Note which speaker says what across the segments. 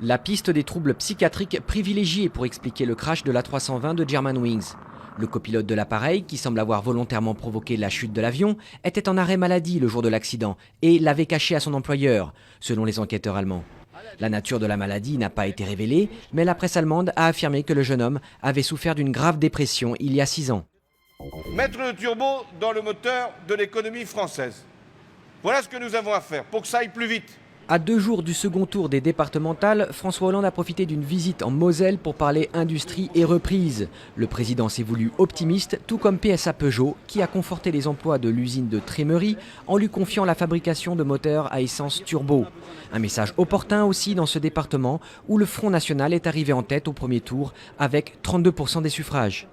Speaker 1: La piste des troubles psychiatriques privilégiée pour expliquer le crash de l'A320 de Germanwings. Le copilote de l'appareil, qui semble avoir volontairement provoqué la chute de l'avion, était en arrêt maladie le jour de l'accident et l'avait caché à son employeur, selon les enquêteurs allemands. La nature de la maladie n'a pas été révélée, mais la presse allemande a affirmé que le jeune homme avait souffert d'une grave dépression il y a 6 ans.
Speaker 2: Mettre le turbo dans le moteur de l'économie française. Voilà ce que nous avons à faire pour que ça aille plus vite.
Speaker 1: À 2 jours du second tour des départementales, François Hollande a profité d'une visite en Moselle pour parler industrie et reprise. Le président s'est voulu optimiste, tout comme PSA Peugeot, qui a conforté les emplois de l'usine de Trémery en lui confiant la fabrication de moteurs à essence turbo. Un message opportun aussi dans ce département où le Front National est arrivé en tête au premier tour avec 32% des suffrages.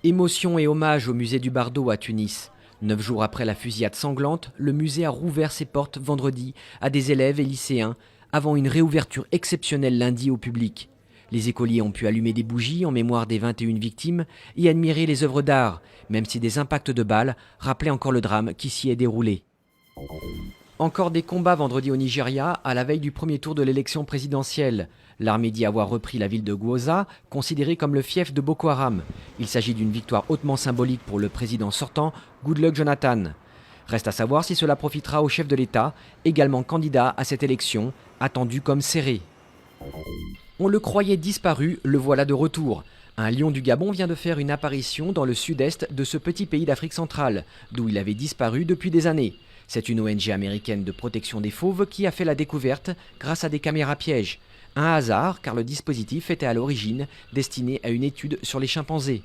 Speaker 1: Émotion et hommage au musée du Bardo à Tunis. 9 jours après la fusillade sanglante, le musée a rouvert ses portes vendredi à des élèves et lycéens, avant une réouverture exceptionnelle lundi au public. Les écoliers ont pu allumer des bougies en mémoire des 21 victimes et admirer les œuvres d'art, même si des impacts de balles rappelaient encore le drame qui s'y est déroulé. Encore des combats vendredi au Nigeria, à la veille du premier tour de l'élection présidentielle. L'armée dit avoir repris la ville de Gwoza, considérée comme le fief de Boko Haram. Il s'agit d'une victoire hautement symbolique pour le président sortant, Goodluck Jonathan. Reste à savoir si cela profitera au chef de l'État, également candidat à cette élection, attendu comme serré. On le croyait disparu, le voilà de retour. Un lion du Gabon vient de faire une apparition dans le sud-est de ce petit pays d'Afrique centrale, d'où il avait disparu depuis des années. C'est une ONG américaine de protection des fauves qui a fait la découverte grâce à des caméras pièges. Un hasard, car le dispositif était à l'origine destiné à une étude sur les chimpanzés.